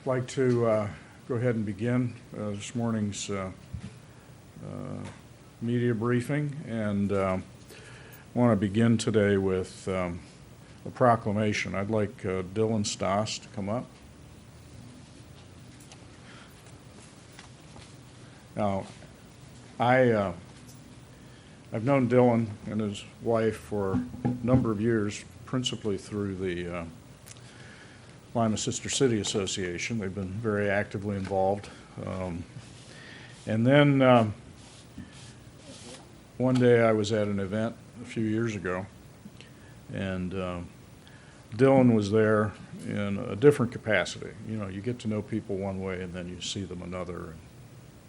like to go ahead and begin this morning's media briefing, and want to begin today with a proclamation. I'd like Dillon Staas to come up. Now, I've known Dillon and his wife for a number of years, principally through the Lima Sister City Association. They've been very actively involved. And then one day I was at an event a few years ago, and Dillon was there in a different capacity. You know, you get to know people one way and then you see them another, and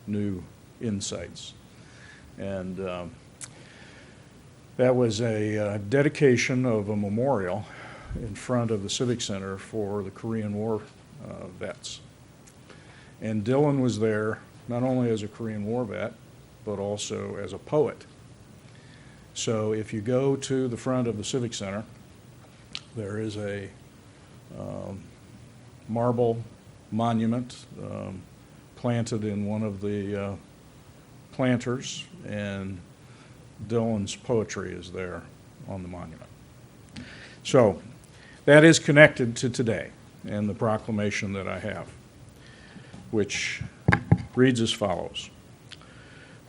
new insights. And that was a dedication of a memorial in front of the Civic Center for the Korean War vets. And Dillon was there not only as a Korean War vet, but also as a poet. So if you go to the front of the Civic Center, there is a marble monument planted in one of the planters, and Dillon's poetry is there on the monument. So that is connected to today and the proclamation that I have, which reads as follows.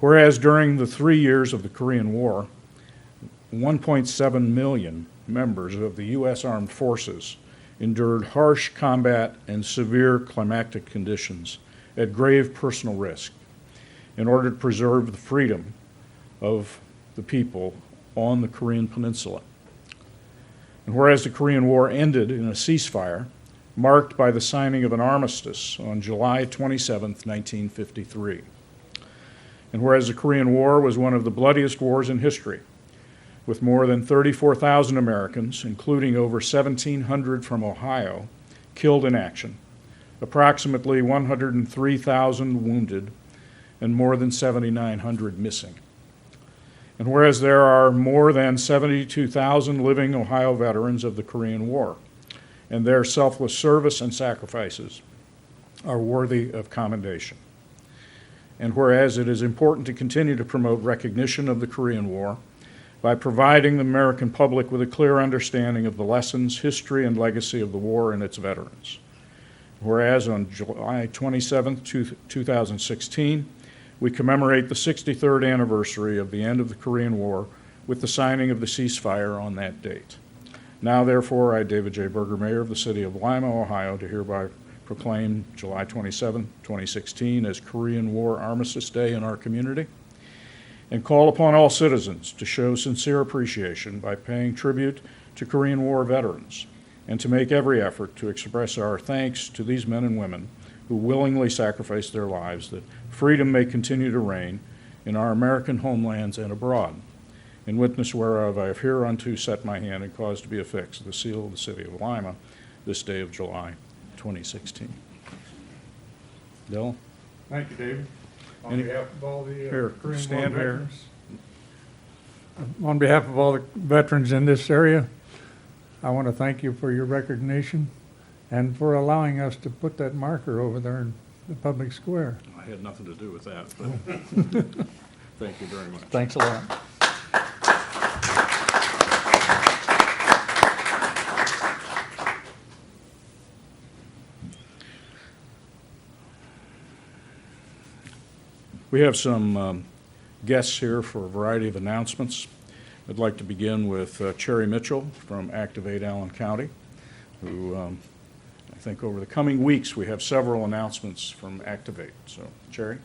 Whereas during the 3 years of the Korean War, 1.7 million members of the U.S. Armed Forces endured harsh combat and severe climatic conditions at grave personal risk in order to preserve the freedom of the people on the Korean Peninsula. And whereas the Korean War ended in a ceasefire marked by the signing of an armistice on July 27, 1953. And whereas the Korean War was one of the bloodiest wars in history, with more than 34,000 Americans, including over 1,700 from Ohio, killed in action, approximately 103,000 wounded, and more than 7,900 missing. And whereas there are more than 72,000 living Ohio veterans of the Korean War, and their selfless service and sacrifices are worthy of commendation. And whereas it is important to continue to promote recognition of the Korean War by providing the American public with a clear understanding of the lessons, history, and legacy of the war and its veterans. Whereas on July 27, 2016, we commemorate the 63rd anniversary of the end of the Korean War with the signing of the ceasefire on that date. Now, therefore, I, David J. Berger, Mayor of the City of Lima, Ohio, do hereby proclaim July 27, 2016 as Korean War Armistice Day in our community, and call upon all citizens to show sincere appreciation by paying tribute to Korean War veterans, and to make every effort to express our thanks to these men and women who willingly sacrificed their lives that freedom may continue to reign in our American homelands and abroad. In witness whereof I have hereunto set my hand and caused to be affixed the seal of the City of Lima this day of July 2016. Bill? Thank you, David. On behalf of all the Korean War veterans, on behalf of all the veterans in this area, I want to thank you for your recognition and for allowing us to put that marker over there in the public square. I had nothing to do with that, but thank you very much. Thanks a lot. We have some guests here for a variety of announcements. I'd like to begin with Cheri Mitchell from Activate Allen County, who I think over the coming weeks we have several announcements from Activate. So, Cheri?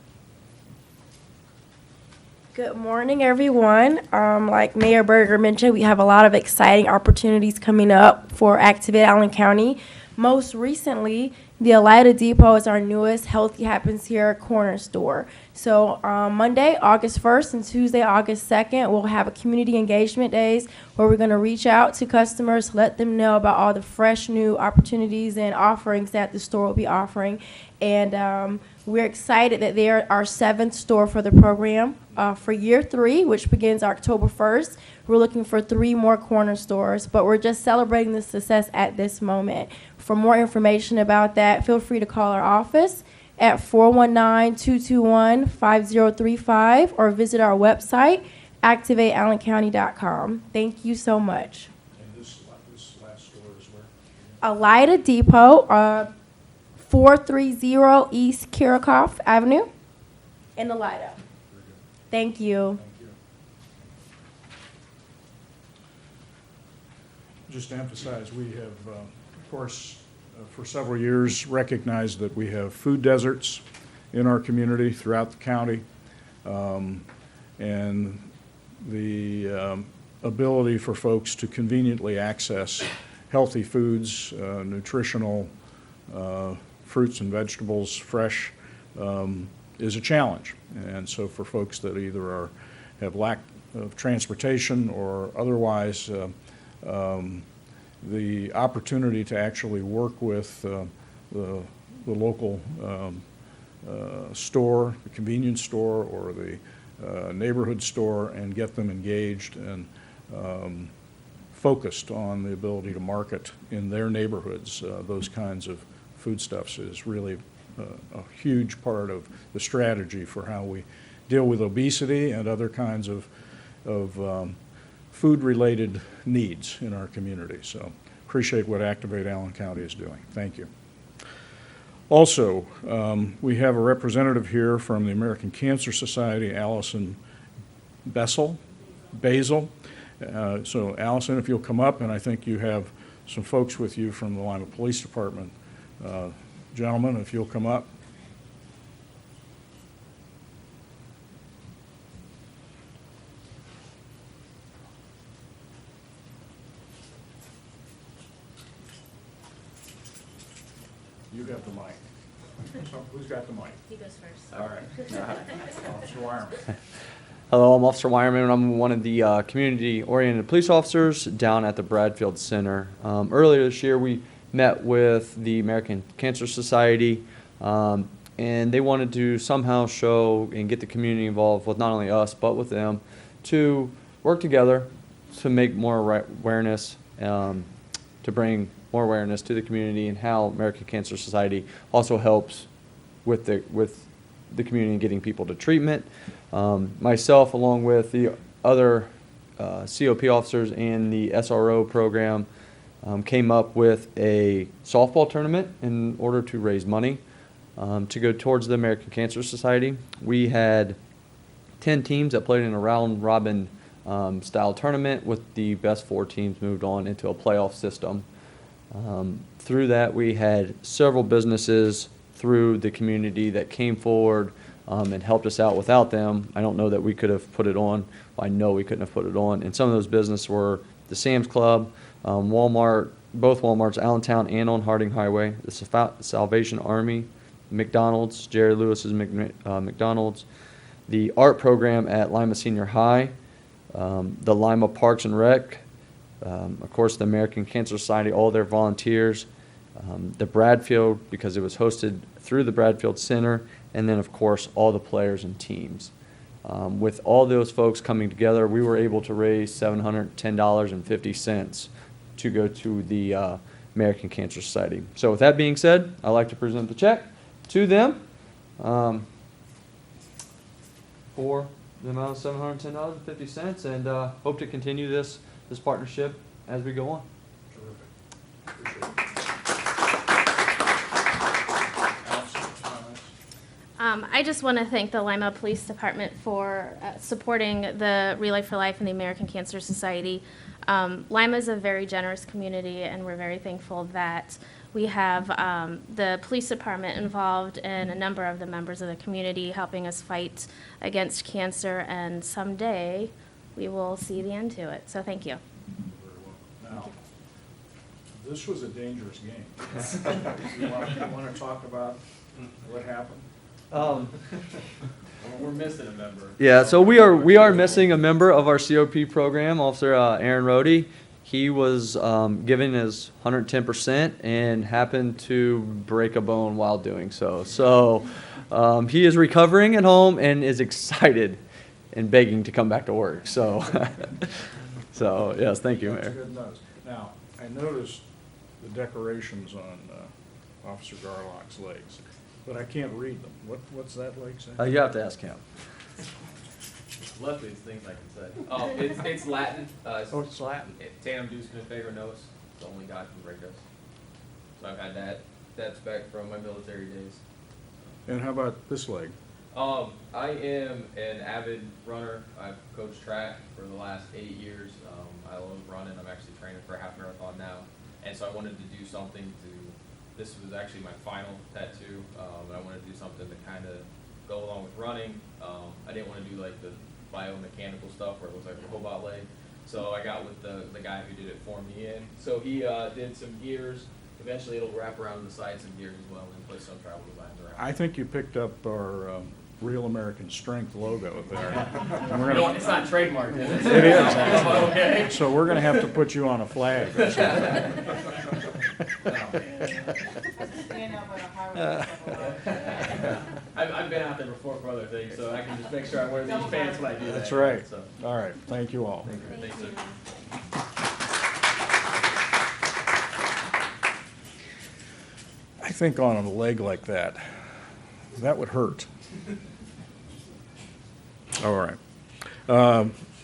Good morning, everyone. Like Mayor Berger mentioned, we have a lot of exciting opportunities coming up for Activate Allen County. Most recently, the Elida Depot is our newest Healthy Happens Here corner store. So Monday, August 1st and Tuesday, August 2nd, we'll have a community engagement days where we're going to reach out to customers, let them know about all the fresh new opportunities and offerings that the store will be offering. And we're excited that they are our 7th store for the program. For year 3, which begins October 1st, we're looking for 3 more corner stores, but we're just celebrating the success at this moment. For more information about that, that, feel free to call our office at 419-221-5035 or visit our website, activateallencounty.com. Thank you so much. And this last store is where? Elida Depot, 430 East Kirikoff Avenue in Elida. Thank you. Thank you. Just to emphasize, we have, of course, for several years recognized that we have food deserts in our community throughout the county. And the ability for folks to conveniently access healthy foods, nutritional fruits and vegetables, fresh, is a challenge. And so for folks that either have lack of transportation or otherwise, the opportunity to actually work with the local store, the convenience store, or the neighborhood store, and get them engaged and focused on the ability to market in their neighborhoods those kinds of foodstuffs is really a huge part of the strategy for how we deal with obesity and other kinds of food-related needs in our community. So appreciate what Activate Allen County is doing. Thank you. Also, we have a representative here from the American Cancer Society, Allison Basil. So Allison, if you'll come up, and I think you have some folks with you from the Lima Police Department. Gentlemen, if you'll come up. You got the mic. So who's got the mic? He goes first. All right. Officer Wireman. Hello, I'm Officer Wireman, and I'm one of the community-oriented police officers down at the Bradfield Center. Earlier this year, we met with the American Cancer Society, and they wanted to somehow show and get the community involved with not only us, but with them, to work together to make more awareness, to bring more awareness to the community, and how American Cancer Society also helps with the community in getting people to treatment. Myself, along with the other COP officers and the SRO program, came up with a softball tournament in order to raise money to go towards the American Cancer Society. We had 10 teams that played in a round-robin style tournament, with the best 4 teams moved on into a playoff system. Through that, we had several businesses through the community that came forward and helped us out. Without them, I don't know that we could have put it on. I know we couldn't have put it on. And some of those businesses were the Sam's Club, Walmart, both Walmarts, Allentown and on Harding Highway, the Salvation Army, McDonald's, Jerry Lewis's McDonald's, the art program at Lima Senior High, the Lima Parks and Rec, of course the American Cancer Society, all their volunteers, the Bradfield, because it was hosted through the Bradfield Center, and then of course all the players and teams. With all those folks coming together, we were able to raise $710.50 to go to the American Cancer Society. So with that being said, I'd like to present the check to them for the amount of $710.50, and hope to continue this partnership as we go on. Terrific. Appreciate it. I just want to thank the Lima Police Department for supporting the Relay for Life and the American Cancer Society. Lima is a very generous community, and we're very thankful that we have the police department involved in a number of the members of the community helping us fight against cancer, and someday we will see the end to it. So thank you. Very well. Now, this was a dangerous game. You want to talk about what happened? We're missing a member. Yeah, so we are missing a member of our COP program, Officer Aaron Rohde. He was given his 110% and happened to break a bone while doing so. So he is recovering at home and is excited and begging to come back to work. So, so yes, thank you, That's Mayor. good news. Now, I noticed the decorations Officer Garlock's legs, but I can't read them. What's that leg say? You have to ask him. Luckily, it's things I can say. Oh, it's Latin. Oh, it's Latin. Tanum Deus Configure Nos. It's only God can break us. So I've had that. That's back from my military days. And how about this leg? I am an avid runner. I've coached track for the last 8 years. I love running. I'm actually training for a half marathon now. And so I wanted to do something this was actually my final tattoo. And I wanted to do something to kind of go along with running. I didn't want to do like the biomechanical stuff where it looks like a robot leg. So I got with the guy who did it for me in. So he did some gears. Eventually it'll wrap around the sides some gears as well and put some travel designs around. I think you picked up our Real American Strength logo there. And we're No, gonna, it's not trademarked, is it? it is, actually. Okay. So we're gonna have to put you on a flag or something. I've been out there before for other things, so I can just make sure I wear these pants when I do that. That's right. So, All right, thank you all. thanks, sir. I think on a leg like that, that would hurt. All right.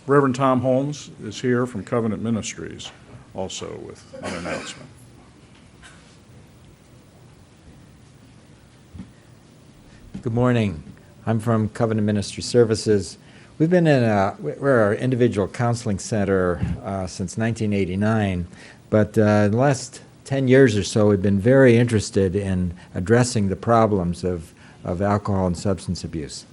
Reverend Tom Holmes is here from Covenant Ministries, also with an announcement. Good morning. I'm from Covenant Ministry Services. We've been we're an individual counseling center since 1989, but in the last 10 years or so, we've been very interested in addressing the problems of alcohol and substance abuse.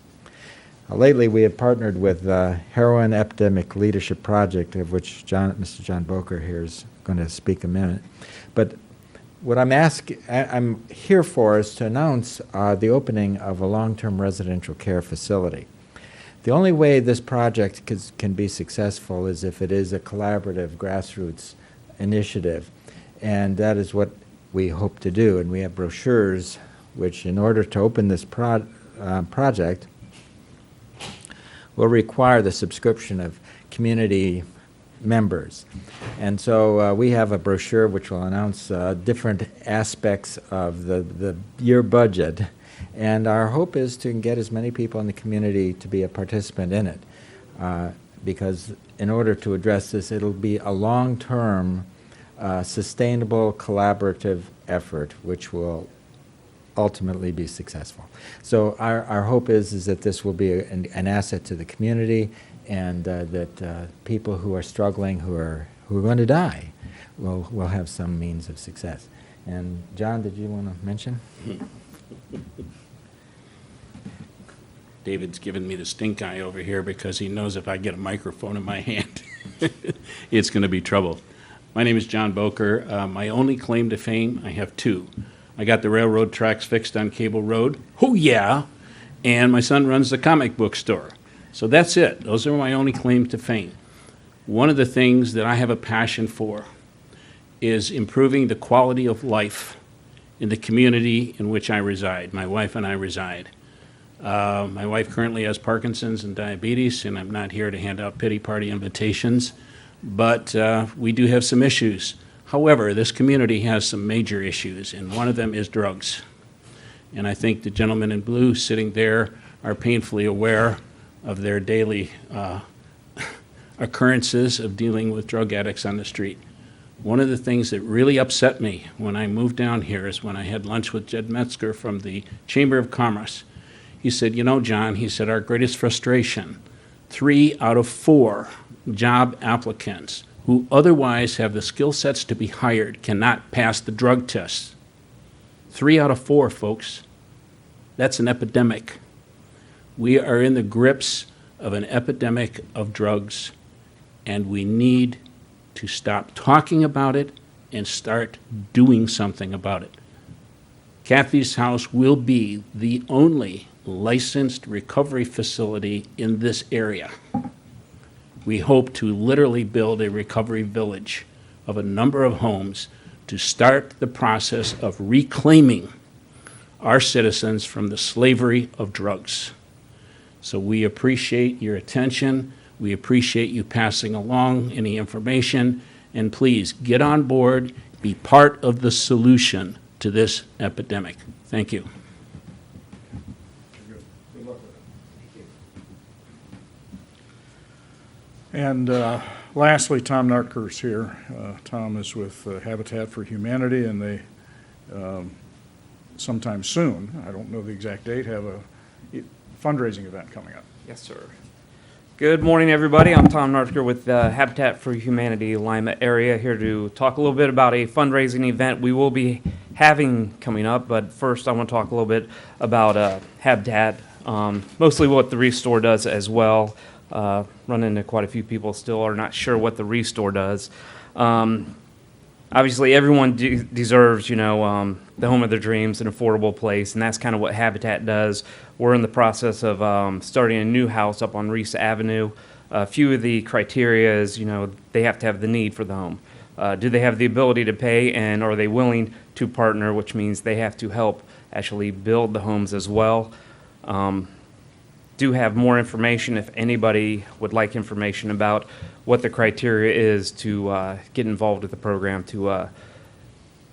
Lately, we have partnered with the Heroin Epidemic Leadership Project, of which Mr. John Berger here is going to speak a minute. But what I'm here for is to announce the opening of a long-term residential care facility. The only way this project can be successful is if it is a collaborative grassroots initiative, and that is what we hope to do. And we have brochures which, in order to open this project, will require the subscription of community members. And so we have a brochure which will announce different aspects of the year budget, and our hope is to get as many people in the community to be a participant in it, because in order to address this, it'll be a long-term, sustainable, collaborative effort which will ultimately be successful. So our hope is that this will be an asset to the community, and that people who are struggling, who are going to die, will have some means of success. And John, did you want to mention? David's giving me the stink eye over here because he knows if I get a microphone in my hand, it's going to be trouble. My name is John Boker. My only claim to fame, I have two. I got the railroad tracks fixed on Cable Road. Oh, yeah. And my son runs the comic book store. So that's it. Those are my only claim to fame. One of the things that I have a passion for is improving the quality of life in the community in which I reside. My wife and I reside. My wife currently has Parkinson's and diabetes, and I'm not here to hand out pity party invitations, but we do have some issues. However, this community has some major issues, and one of them is drugs. And I think the gentlemen in blue sitting there are painfully aware of their daily occurrences of dealing with drug addicts on the street. One of the things that really upset me when I moved down here is when I had lunch with Jed Metzger from the Chamber of Commerce. He said, you know, John, he said, our greatest frustration, 3 out of 4 job applicants who otherwise have the skill sets to be hired cannot pass the drug test. 3 out of 4, folks. That's an epidemic. We are in the grips of an epidemic of drugs, and we need to stop talking about it and start doing something about it. Kathy's House will be the only licensed recovery facility in this area. We hope to literally build a recovery village of a number of homes to start the process of reclaiming our citizens from the slavery of drugs. So we appreciate your attention. We appreciate you passing along any information. And please get on board, be part of the solution to this epidemic. Thank you. And lastly, Tom Nartker's here. Tom is with Habitat for Humanity, and they sometime soon, I don't know the exact date, have a fundraising event coming up. Yes, sir. Good morning, everybody. I'm Tom Nartker with Habitat for Humanity Lima area, here to talk a little bit about a fundraising event we will be having coming up. But first, I want to talk a little bit about Habitat, mostly what the Restore does as well. Run into quite a few people still are not sure what the Restore does. Obviously, everyone deserves, the home of their dreams, an affordable place, and that's kind of what Habitat does. We're in the process of starting a new house up on Reese Avenue. A few of the criteria is, they have to have the need for the home. Do they have the ability to pay, and are they willing to partner, which means they have to help actually build the homes as well. Do have more information if anybody would like information about what the criteria is to get involved with the program, to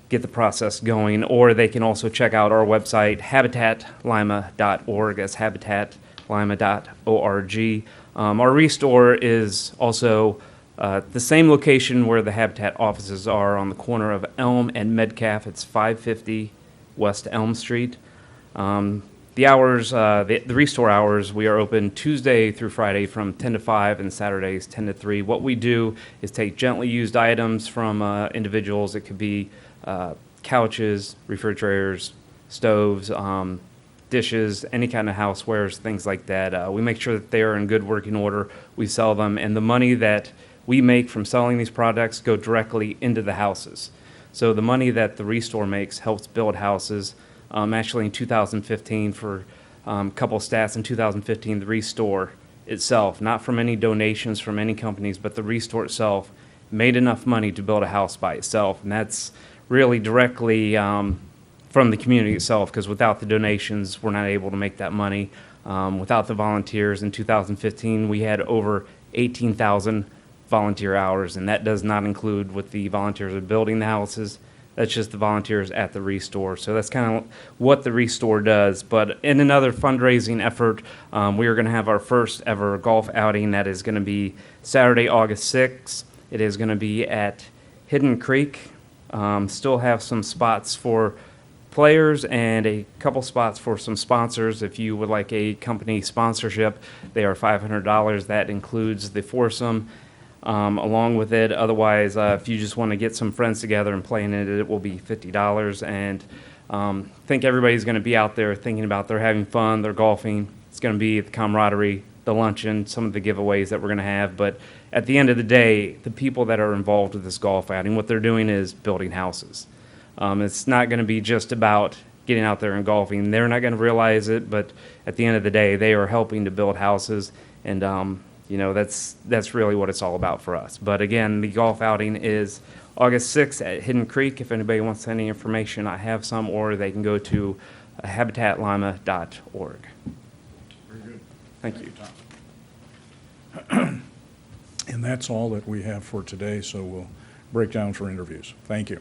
get the process going, or they can also check out our website, habitatlima.org. That's habitatlima.org. Our Restore is also the same location where the Habitat offices are, on the corner of Elm and Metcalf. It's 550 West Elm Street. The hours, the Restore hours, we are open Tuesday through Friday from 10 to 5 and Saturdays 10 to 3. What we do is take gently used items from individuals. It could be couches, refrigerators, stoves, dishes, any kind of housewares, things like that. We make sure that they are in good working order. We sell them, and the money that we make from selling these products go directly into the houses. So the money that the Restore makes helps build houses. Actually, in 2015, for a couple of stats, in 2015, the Restore itself, not from any donations from any companies, but the Restore itself made enough money to build a house by itself. And that's really directly from the community itself, because without the donations, we're not able to make that money. Without the volunteers, in 2015, we had over 18,000 volunteer hours, and that does not include with the volunteers of building the houses. That's just the volunteers at the Restore. So that's kind of what the Restore does. But in another fundraising effort, we are going to have our first ever golf outing. That is going to be Saturday, August 6th. It is going to be at Hidden Creek. Still have some spots for players and a couple spots for some sponsors. If you would like a company sponsorship, they are $500. That includes the foursome. Along with it. Otherwise, if you just want to get some friends together and play in it, it will be $50. And I think everybody's going to be out there thinking about they're having fun, they're golfing. It's going to be the camaraderie, the luncheon, some of the giveaways that we're going to have. But at the end of the day, the people that are involved with this golf outing, what they're doing is building houses. It's not going to be just about getting out there and golfing. They're not going to realize it, but at the end of the day, they are helping to build houses. And that's really what it's all about for us. But again, the golf outing is August 6th at Hidden Creek. If anybody wants any information, I have some, or they can go to habitatlima.org. Very good. Thank you. Tom. And that's all that we have for today, so we'll break down for interviews. Thank you.